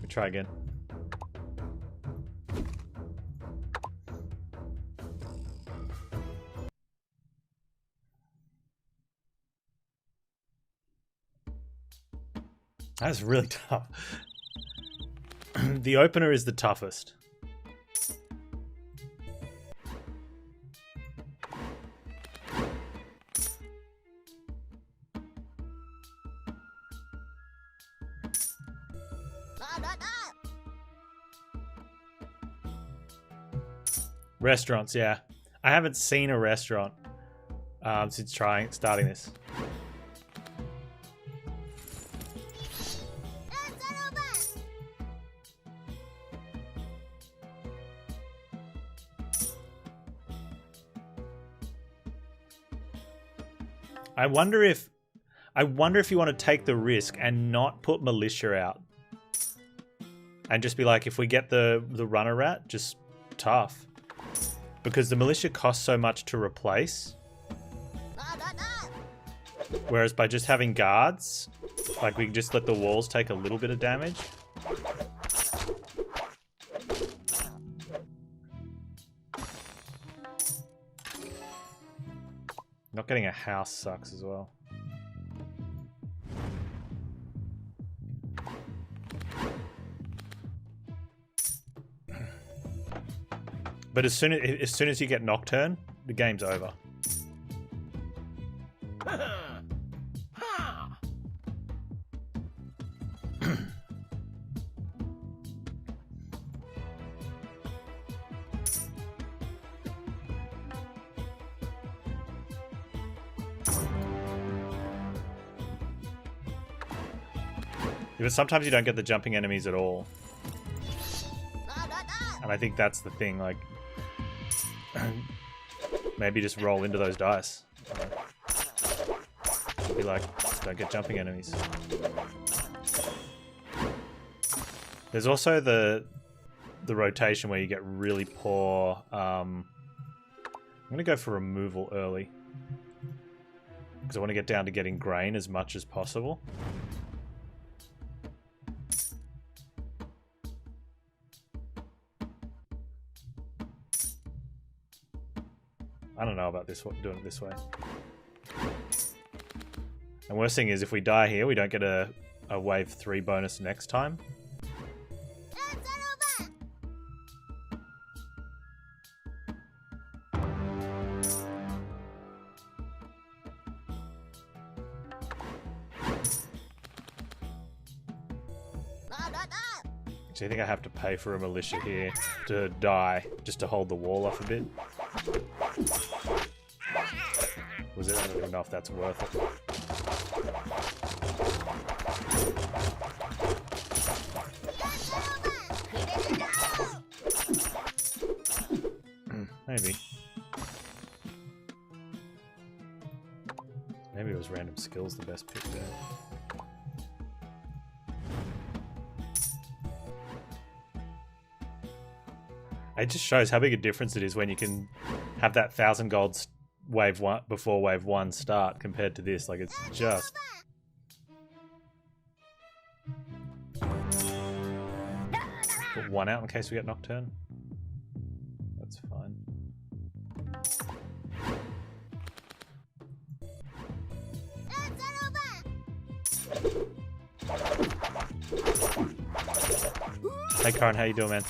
We try again. That's really tough. The opener is the toughest. Restaurants, yeah. I haven't seen a restaurant since starting this. I wonder if you want to take the risk and not put militia out. And just be like, if we get the runner rat, just tough. Because the militia costs so much to replace. Whereas by just having guards, like we can just let the walls take a little bit of damage. Not getting a house sucks as well. But as soon as you get Nocturne, the game's over. But sometimes you don't get the jumping enemies at all. And I think that's the thing, like... maybe just roll into those dice. Be like, don't get jumping enemies. There's also the rotation where you get really poor... I'm going to go for removal early. Because I want to get down to getting grain as much as possible. I don't know about this doing it this way. And worst thing is if we die here, we don't get a wave 3 bonus next time. So I think I have to pay for a militia here to die, just to hold the wall off a bit. Was it? I don't even know if that's worth it. Maybe. Maybe it was random skills the best pick there. It just shows how big a difference it is when you can have that 1,000 gold wave 1 before wave 1 start compared to this. Like, it's just... Put 1 out in case we get Nocturne. That's fine. Hey Karan, how you doing, man?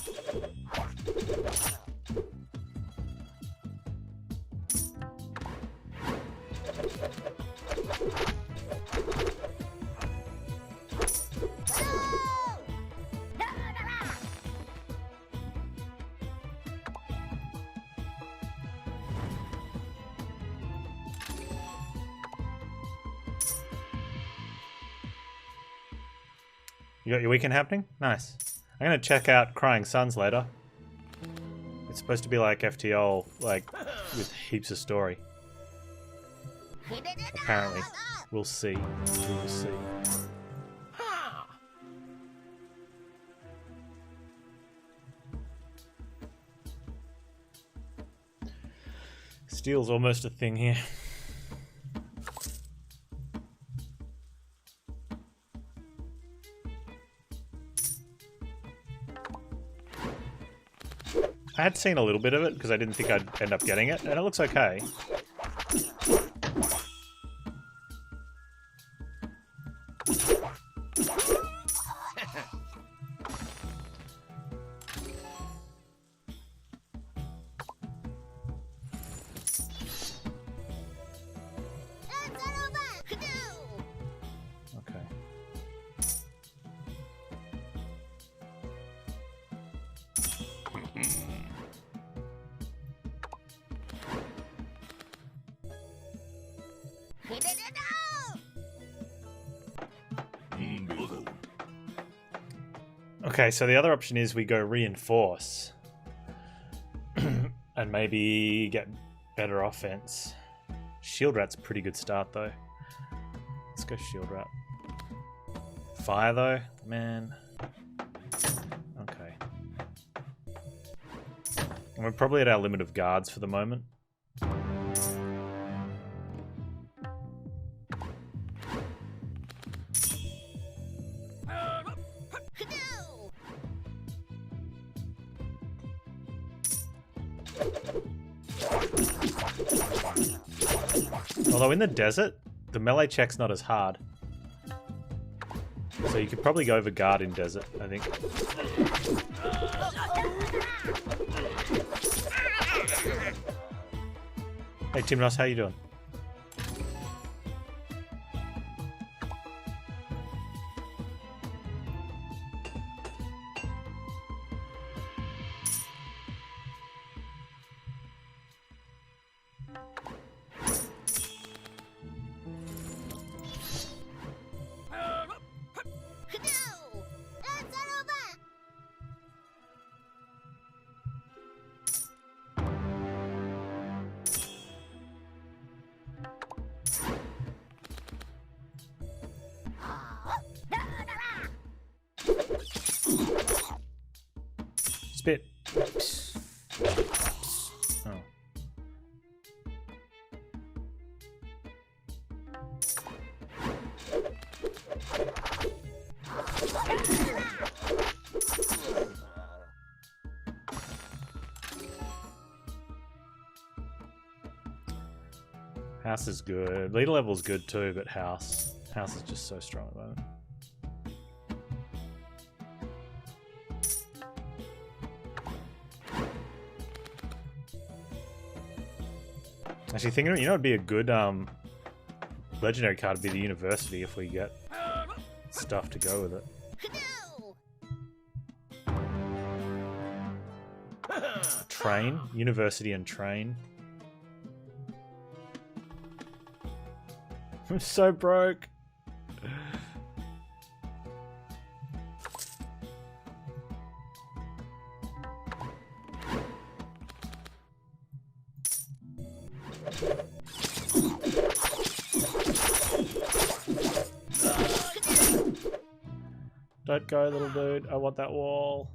You got your weekend happening? Nice. I'm gonna check out Crying Suns later. It's supposed to be like FTL, like, with heaps of story. Apparently. We'll see. We will see. Steel's almost a thing here. I had seen a little bit of it because I didn't think I'd end up getting it, and it looks okay. Okay, so the other option is we go reinforce and maybe get better offense. Shield Rat's a pretty good start though. Let's go Shield Rat. Fire though, man. Okay. And we're probably at our limit of guards for the moment. Although in the desert, the melee check's not as hard. So you could probably go over guard in desert, I think. Hey Timnos, how you doing? Spit. Oh. House is good. Leader level is good too, but house is just so strong at the moment. Actually, thinking, you know, it'd be a good legendary card would be the University if we get stuff to go with it. Train, University, and train. I'm so broke. Don't go, little dude. I want that wall.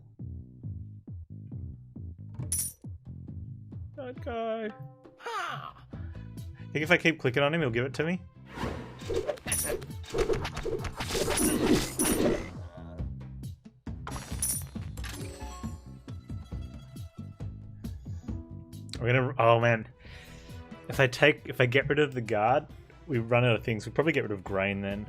Don't go. Think if I keep clicking on him, he'll give it to me? We're gonna. Oh man. If I get rid of the guard, we run out of things. We probably get rid of grain then.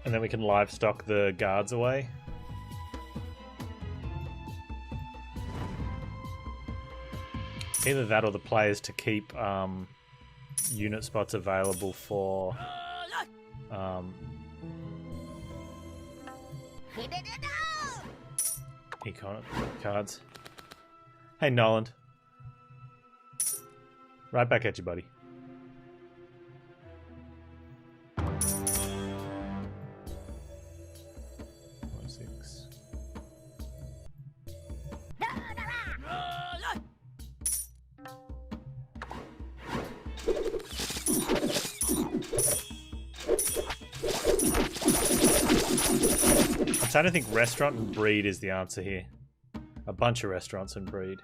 And then we can livestock the guards away. Either that or the players to keep unit spots available for econ cards. Hey Noland. Right back at you, buddy. I'm starting to think restaurant and breed is the answer here. A bunch of restaurants and breed.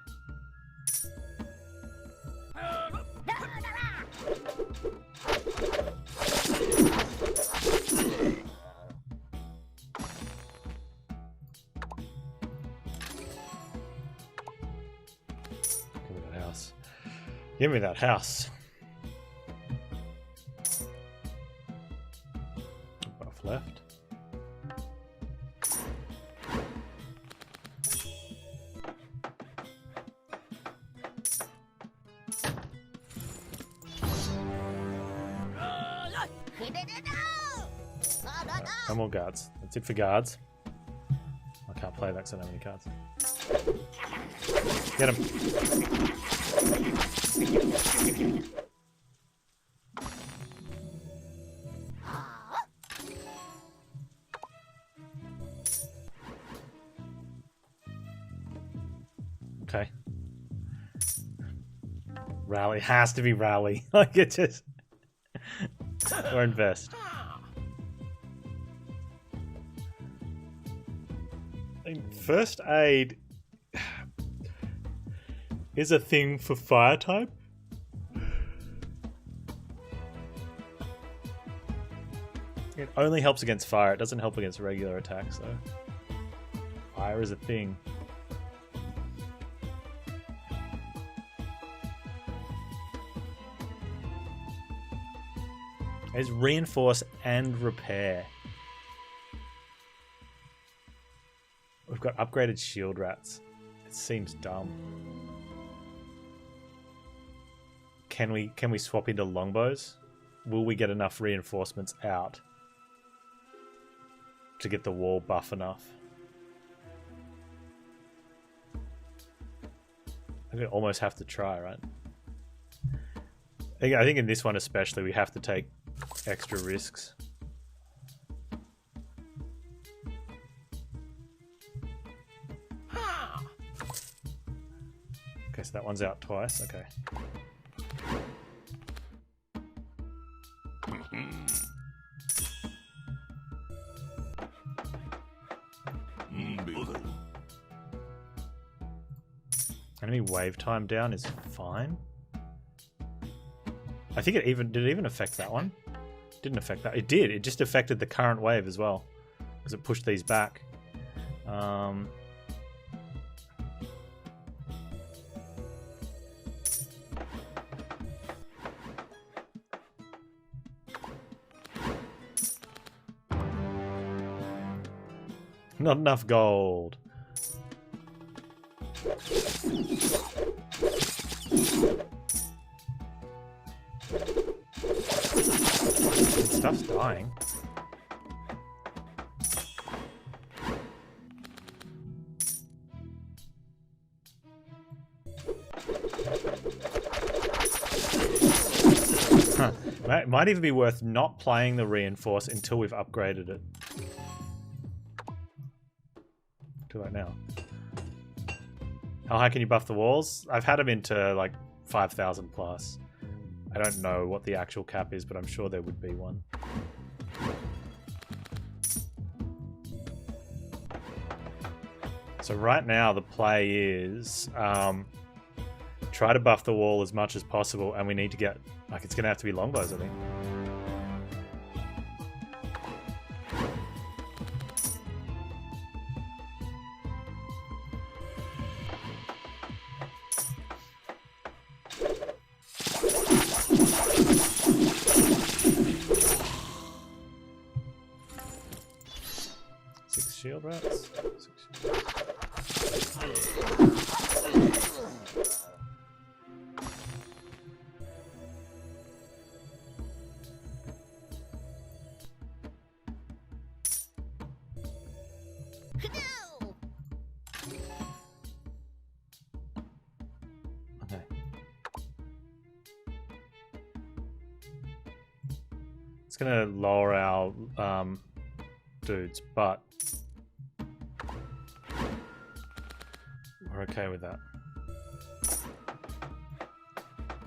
Give me that house. Buff left. No more guards. That's it for guards. I can't play that because I don't have any cards. Get him. Okay. Rally. Has to be rally. Like it just... or invest. First aid is a thing for fire type. It only helps against fire. It doesn't help against regular attacks, though. Fire is a thing. It's reinforce and repair. We've got upgraded shield rats. It seems dumb. Can we swap into longbows? Will we get enough reinforcements out to get the wall buff enough? I think we almost have to try, right? I think in this one especially we have to take extra risks. Okay, so that one's out twice. Okay. Enemy wave time down is fine. I think did it even affect that one? Didn't affect that. It did. It just affected the current wave as well because it pushed these back. Not enough gold. Stuff's dying. Huh. Might even be worth not playing the reinforce until we've upgraded it. Too late now. How high can you buff the walls? I've had them into like 5,000 plus. I don't know what the actual cap is, but I'm sure there would be one. So right now the play is try to buff the wall as much as possible, and we need to get, like, it's going to have to be longbows, I think. Shield rats. Okay. It's gonna lower our dudes, but we're okay with that.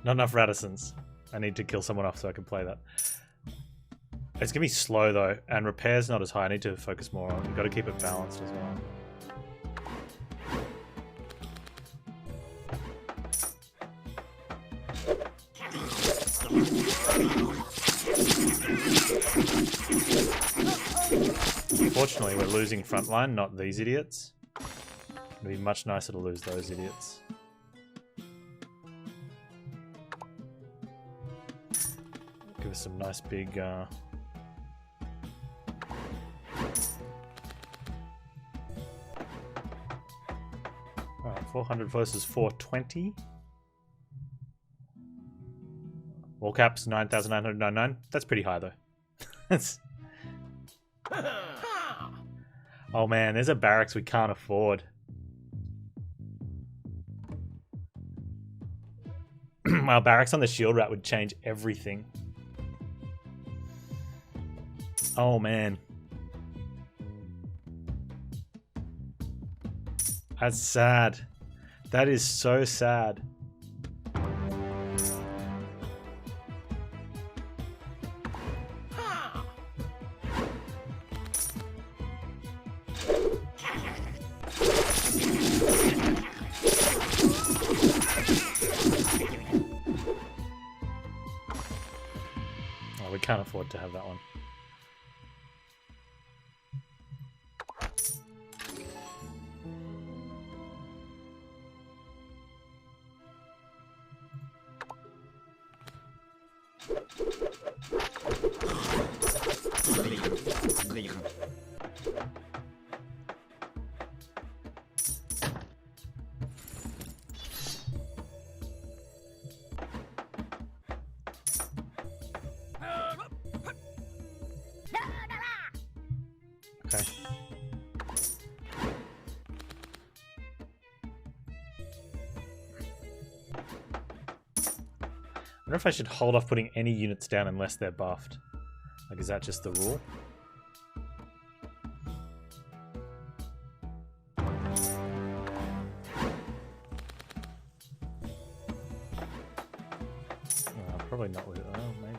Not enough Radissons. I need to kill someone off so I can play that. It's gonna be slow though, and repair's not as high. I need to focus more on it. We've got to keep it balanced as well. Unfortunately, we're losing frontline, not these idiots. It'd be much nicer to lose those idiots. Give us some nice big... Alright, 400 versus 420. All caps 9,999. That's pretty high though. That's... Oh man, there's a barracks we can't afford. Our barracks on the shield rat would change everything. Oh man. That's sad. That is so sad. Oh, we can't afford to have that one. Okay. I wonder if I should hold off putting any units down unless they're buffed. Like, is that just the rule? Probably not with it. Oh, maybe.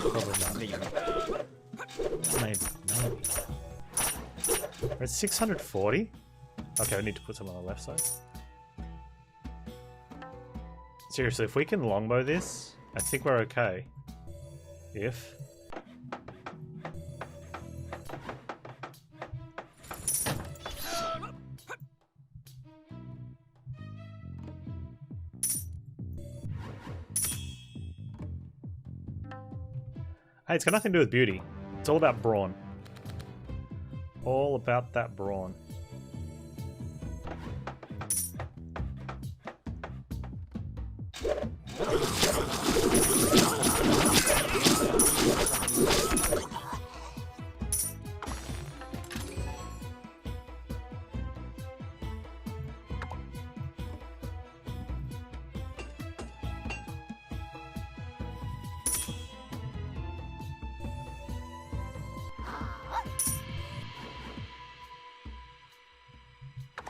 Probably not. Maybe. We're at 640. Okay, we need to put some on the left side. Seriously, if we can longbow this, I think we're okay. If... Hey, it's got nothing to do with beauty. It's all about brawn. All about that brawn.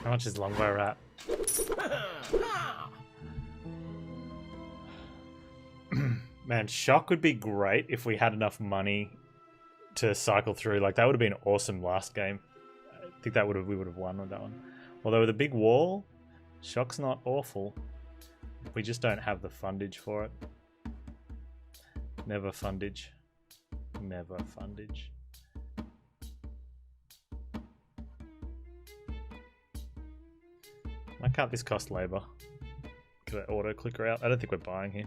How much is longbow rat? Man, shock would be great if we had enough money to cycle through. Like, that would have been awesome last game. I think that we would have won on that one. Although with a big wall, shock's not awful. We just don't have the fundage for it. Never fundage. Never fundage. Why can't this cost labor? Get an auto clicker out. I don't think we're buying here.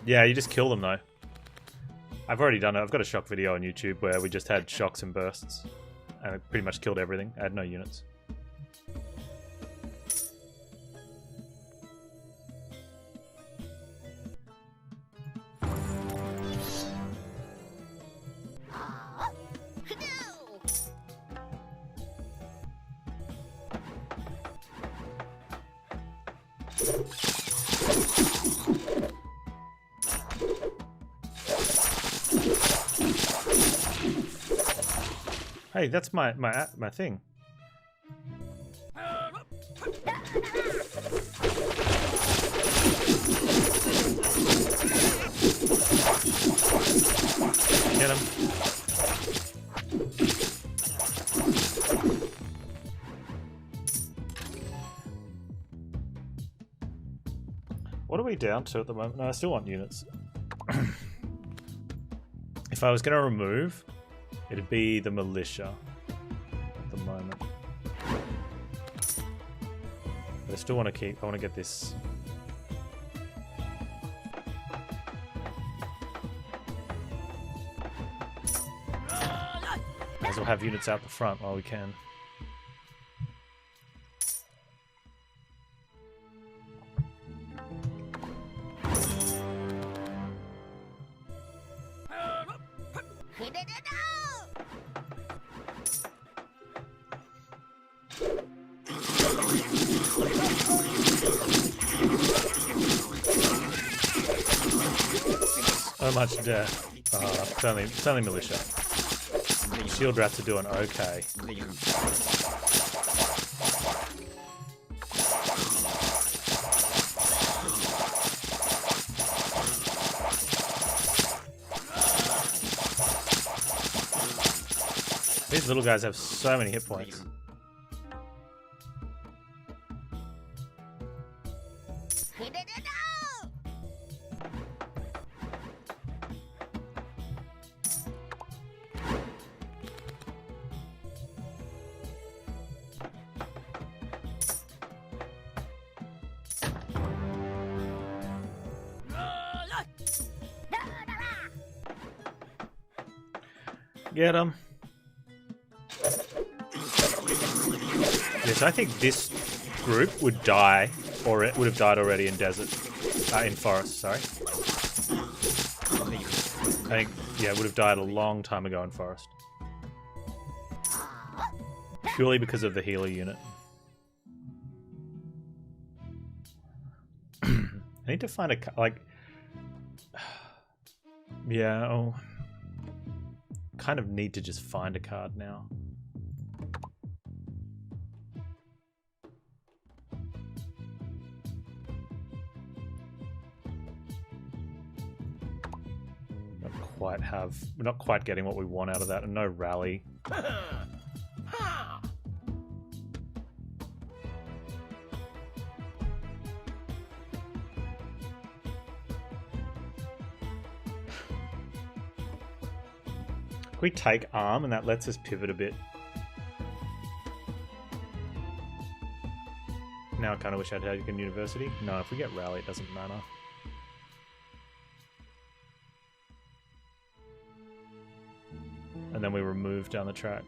Yeah, you just kill them though. I've already done it. I've got a shock video on YouTube where we just had shocks and bursts. And it pretty much killed everything. I had no units. Hey, that's my thing. Get him. What are we down to at the moment? No, I still want units. If I was going to remove, it'd be the militia at the moment. But I still want to keep... I want to get this... Might as well have units out the front while we can. So much death. It's only militia. Shield rats are doing okay. These little guys have so many hit points. Get him. Yes, I think this group would die, or it would have died already in desert, in forest. Sorry. I think, yeah, it would have died a long time ago in forest, purely because of the healer unit. I need to find a like. Yeah. Oh. Kind of need to just find a card now. We're not quite getting what we want out of that, and no rally. We take arm and that lets us pivot a bit. Now I kind of wish I'd had a university. No, if we get rally it doesn't matter. And then we remove down the track.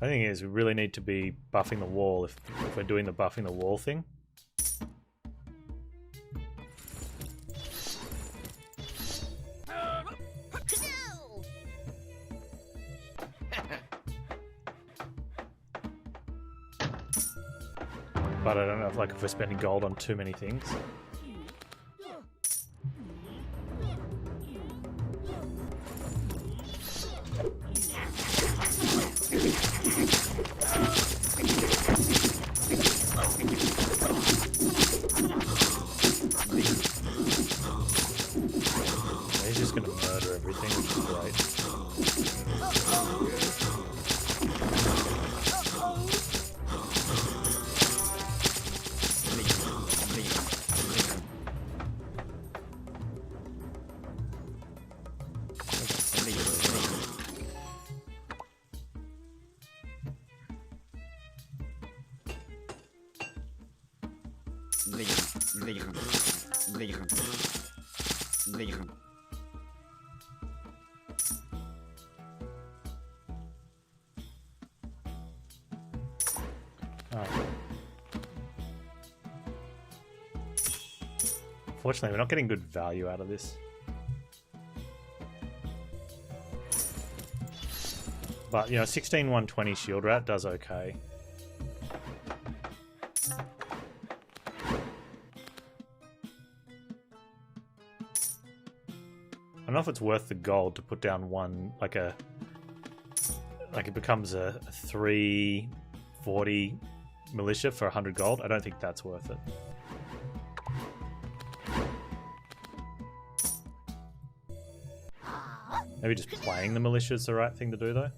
The thing is, we really need to be buffing the wall if we're doing the buffing the wall thing. But I don't know if we're spending gold on too many things. He's just going to murder everything, which is great. Unfortunately, we're not getting good value out of this. But, you know, 16-120 shield rat does okay. don't know if it's worth the gold to put down one, like it becomes a 340 militia for 100 gold. I don't think that's worth it. Maybe just playing the militia is the right thing to do, though.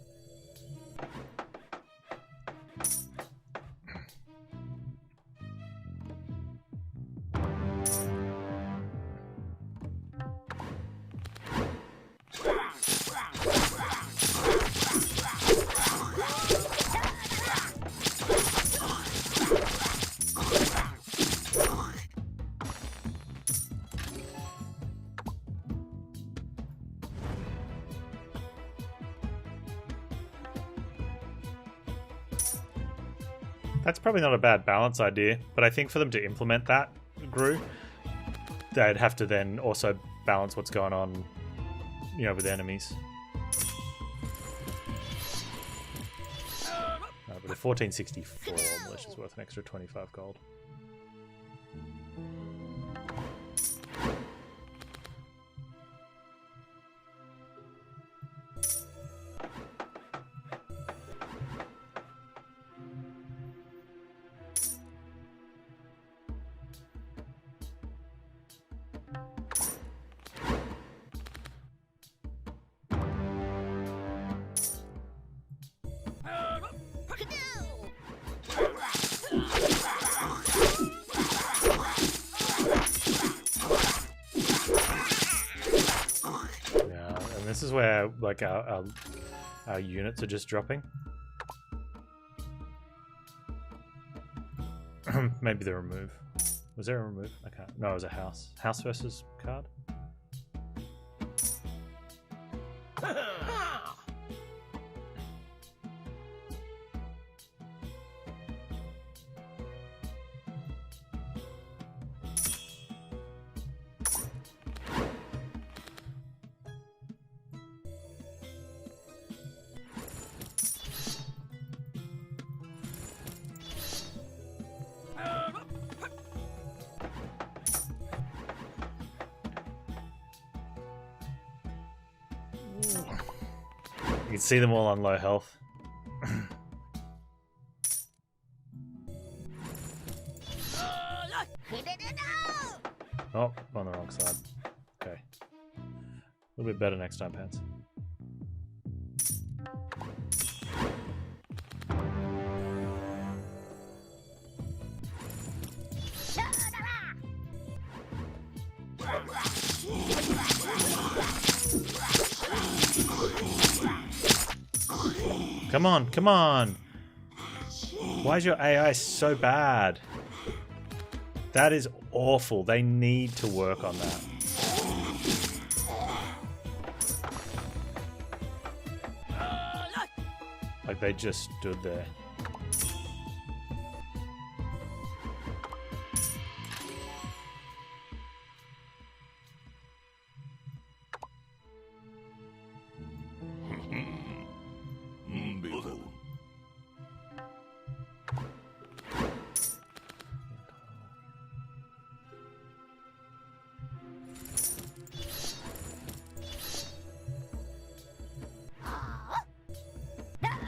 That's probably not a bad balance idea, but I think for them to implement that, Gru, they'd have to then also balance what's going on, you know, with enemies. No, but a 1464 militia's worth an extra 25 gold. This is where like our units are just dropping. Maybe the remove. Was there a remove? I can't. No, it was a house. House versus card. You can see them all on low health. Oh, on the wrong side. Okay. A little bit better next time, Panz. Come on, come on! Why is your AI so bad? That is awful. They need to work on that. Like they just stood there.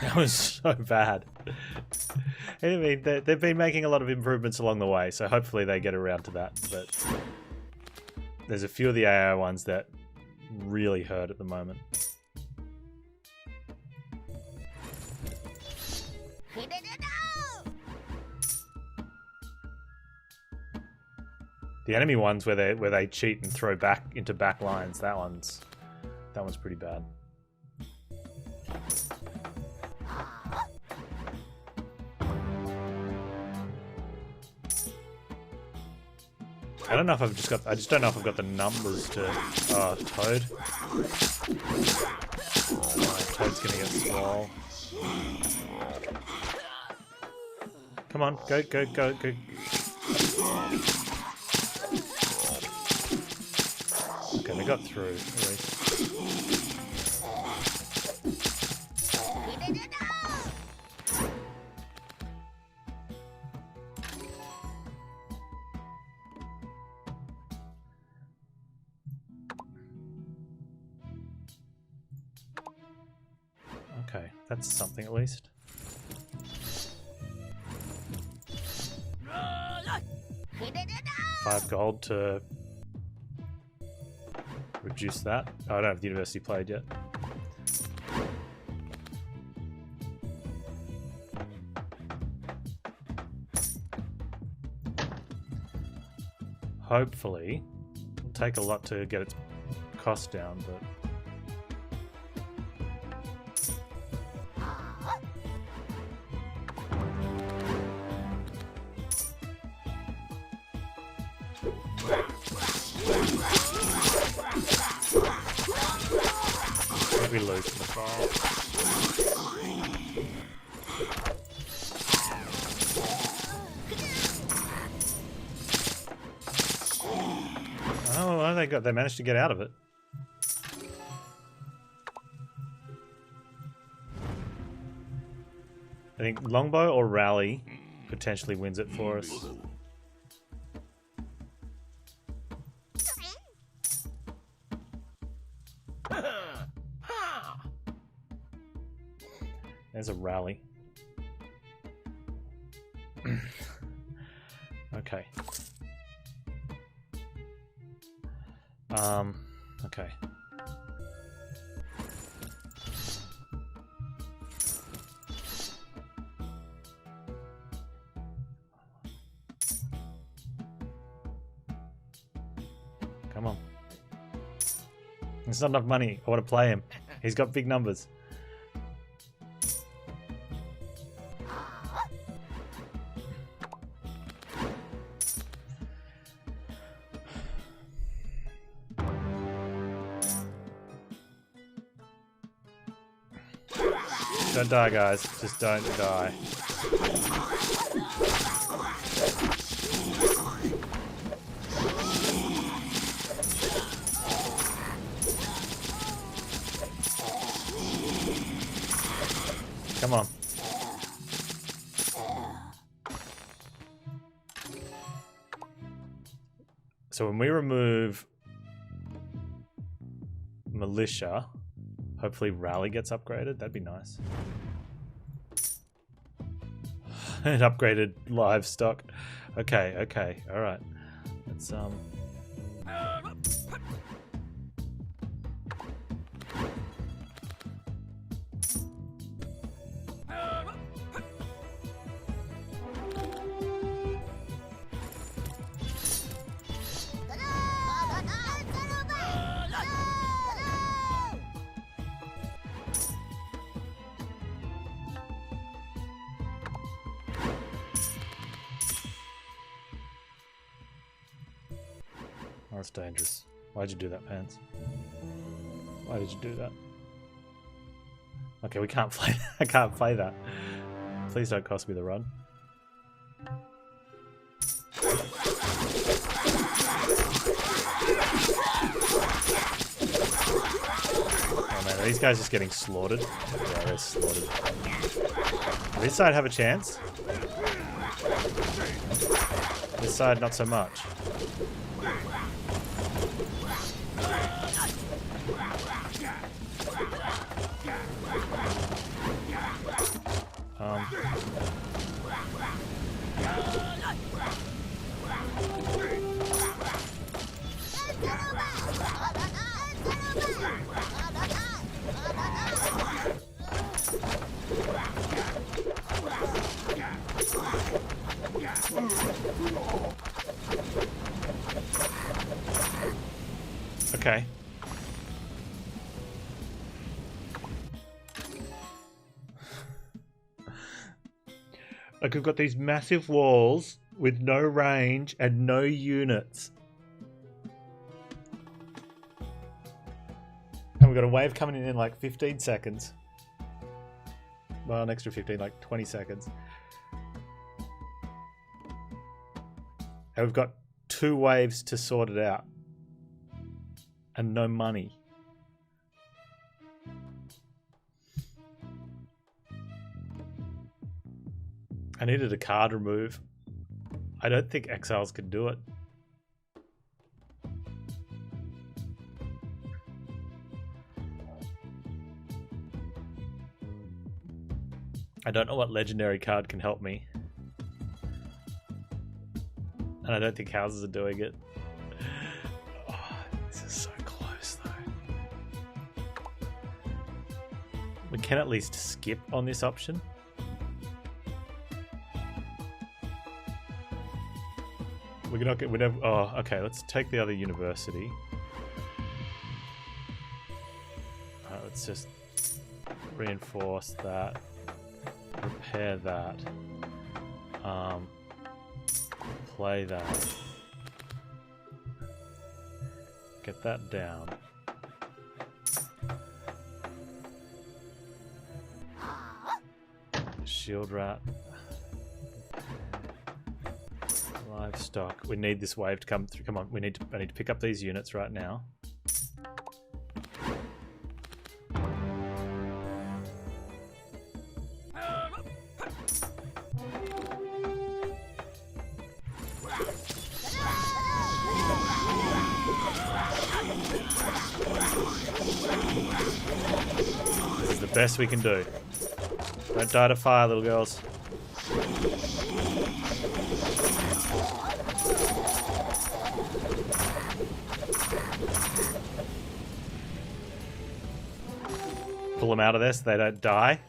That was so bad. I mean, they've been making a lot of improvements along the way, so hopefully they get around to that. But there's a few of the AI ones that really hurt at the moment. The enemy ones where they cheat and throw back into back lines, that one's pretty bad. I don't know if I just don't know if I've got the numbers to... Oh, Toad. Oh, Toad's gonna get swole. Come on, go, go, go, go. Okay, they got through, at least. That's something at least. $5 gold to reduce that. Oh, I don't have the university played yet. Hopefully, it'll take a lot to get its cost down, but we lose the file. Oh, well, they managed to get out of it. I think longbow or rally potentially wins it for us. There's a rally. Okay. Okay. Come on. There's not enough money. I want to play him. He's got big numbers. Don't die, guys. Just don't die. Come on. So when we remove militia, hopefully rally gets upgraded. That'd be nice. And upgraded livestock. Okay, okay, all right. Let's Oh, that's dangerous. Why'd you do that, Panz? Why did you do that? Okay, we can't play. I can't play that. Please don't cost me the run. Oh man, are these guys just getting slaughtered? Yeah, they're slaughtered. Does this side have a chance? This side, not so much. Okay. Like, we've got these massive walls with no range and no units. And we've got a wave coming in like 15 seconds. Well, an extra 15, like 20 seconds. And we've got 2 waves to sort it out. And no money. I needed a card remove. I don't think exiles could do it. I don't know what legendary card can help me. And I don't think houses are doing it. Oh, this is so close though. We can at least skip on this option. We cannot get whatever. Oh, okay. Let's take the other university. Alright, let's just reinforce that. Repair that. Play that. Get that down. Shield rat. Livestock. We need this wave to come through. Come on, I need to pick up these units right now. This is the best we can do. Don't die to fire, little girls. Pull them out of this so they don't die.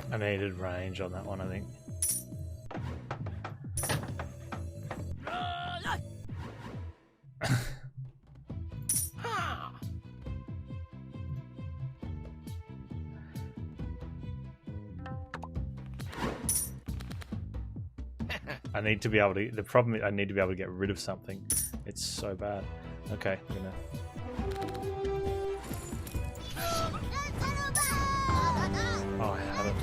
I needed range on that one, I think. I need to be able to. The problem is I need to be able to get rid of something. It's so bad. Okay, I'm gonna. Oh, I had it.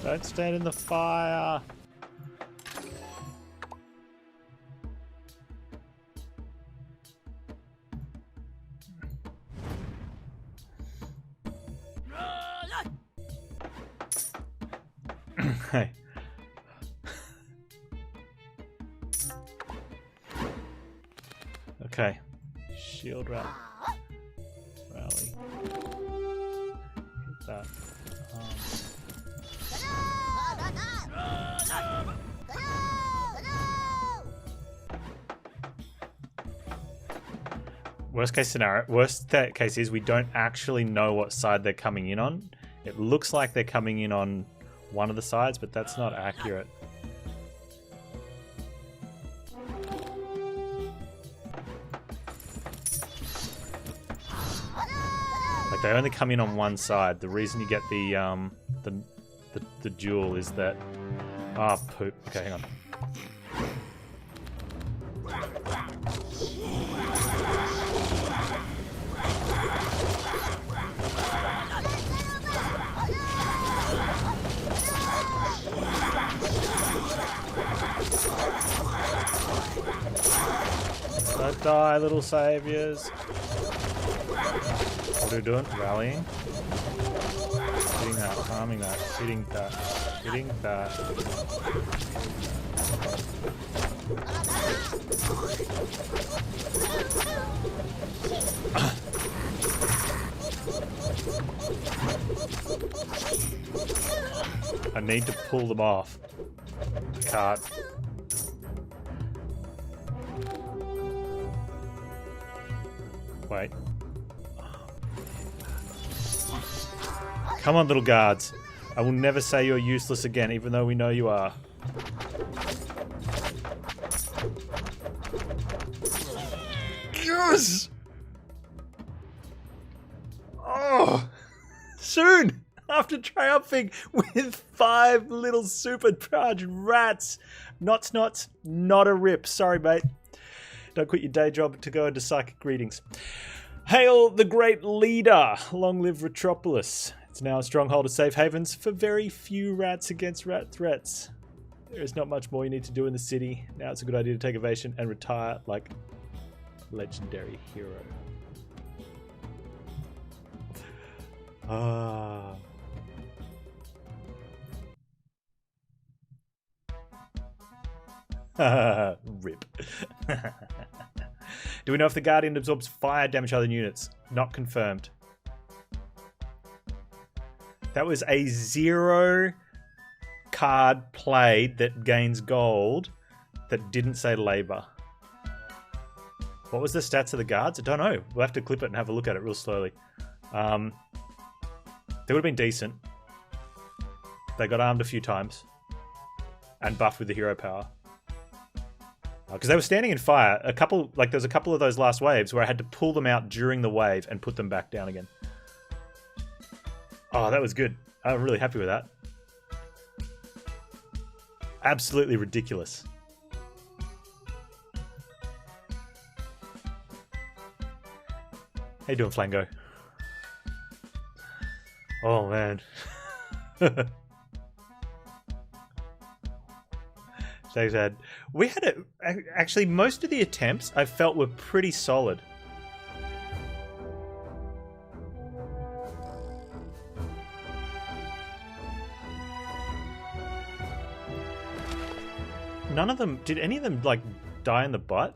Don't stand in the fire. Hey. Okay. Shield rat. Rally. Hit that. Worst case scenario. Worst case is we don't actually know what side they're coming in on. It looks like they're coming in on one of the sides, but that's not accurate. Like they only come in on one side. The reason you get the duel is that poop. Okay, hang on. Don't die, little saviors. What are we doing? Rallying? Hitting that, harming that, hitting that, hitting that. I need to pull them off. Can't. Wait. Come on, little guards. I will never say you're useless again, even though we know you are. Yes! Oh! Soon! After triumphing with 5 little supercharged rats. Knots, not a rip. Sorry, mate. Don't quit your day job to go into psychic readings. Hail the great leader! Long live Ratropolis. It's now a stronghold of safe havens for very few rats against rat threats. There is not much more you need to do in the city. Now it's a good idea to take evasion and retire like legendary hero. Ah. Rip. Do we know if the Guardian absorbs fire damage other units? Not confirmed. That was a 0 card played that gains gold that didn't say labor. What was the stats of the guards? I don't know. We'll have to clip it and have a look at it real slowly. They would have been decent. They got armed a few times and buffed with the hero power. Because they were standing in fire. There was a couple of those last waves where I had to pull them out during the wave and put them back down again. Oh, that was good. I'm really happy with that. Absolutely ridiculous. How you doing, Flango? Oh, man. So sad. We had actually, most of the attempts I felt were pretty solid. None of them, did any of them like die in the butt?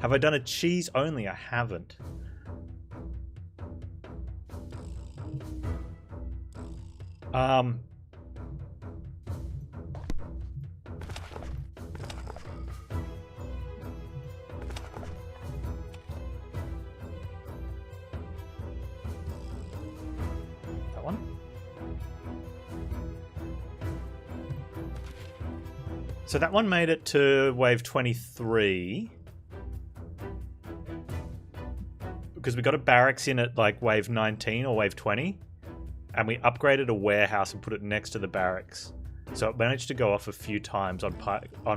Have I done a cheese only? I haven't. That one? So that one made it to wave 23. Because we got a barracks in at like wave 19 or wave 20. And we upgraded a warehouse and put it next to the barracks. So it managed to go off a few times on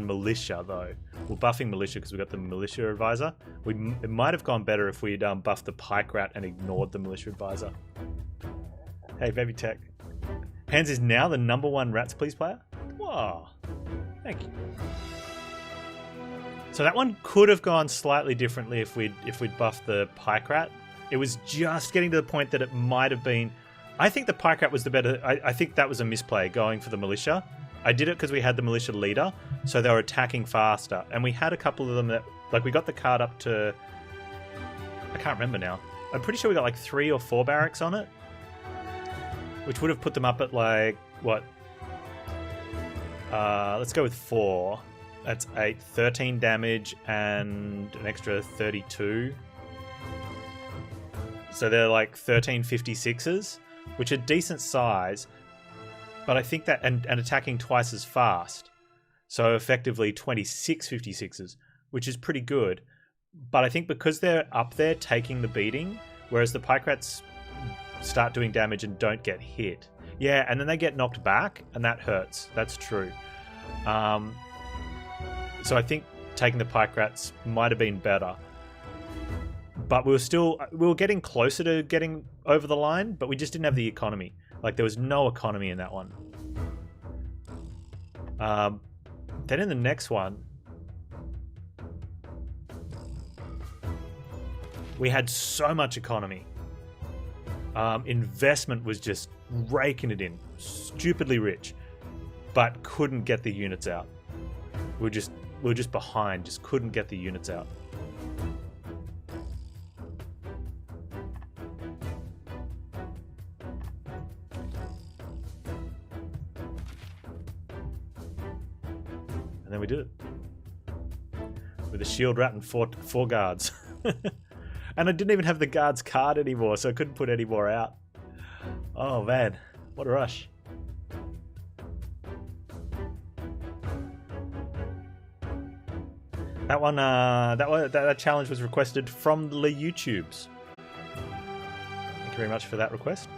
militia, though. We're buffing militia because we got the militia advisor. It might have gone better if we had buffed the pike rat and ignored the militia advisor. Hey, baby tech. Panz is now the #1 Rats Please player? Whoa. Thank you. So that one could have gone slightly differently if we'd buffed the pike rat. It was just getting to the point that it might have been... I think the pike rat was the better... I think that was a misplay, going for the militia. I did it because we had the militia leader, so they were attacking faster. And we had a couple of them that... Like, we got the card up to... I can't remember now. I'm pretty sure we got like 3 or 4 barracks on it. Which would have put them up at like... What? Let's go with 4. That's 8. 13 damage and an extra 32. So they're like 13 56s. Which are decent size, but I think that, and attacking twice as fast. So effectively 26 56s, which is pretty good. But I think because they're up there taking the beating, whereas the pike rats start doing damage and don't get hit. Yeah, and then they get knocked back, and that hurts. That's true. So I think taking the pike rats might have been better. But we were getting closer to getting over the line, but we just didn't have the economy. Like, there was no economy in that one. Then in the next one, we had so much economy. Investment was just raking it in. Stupidly rich. But couldn't get the units out. We were just behind, just couldn't get the units out. And then we did it. With a shield rat and four guards. And I didn't even have the guards card anymore, so I couldn't put any more out. Oh man. What a rush. That one, that challenge was requested from the YouTubes. Thank you very much for that request.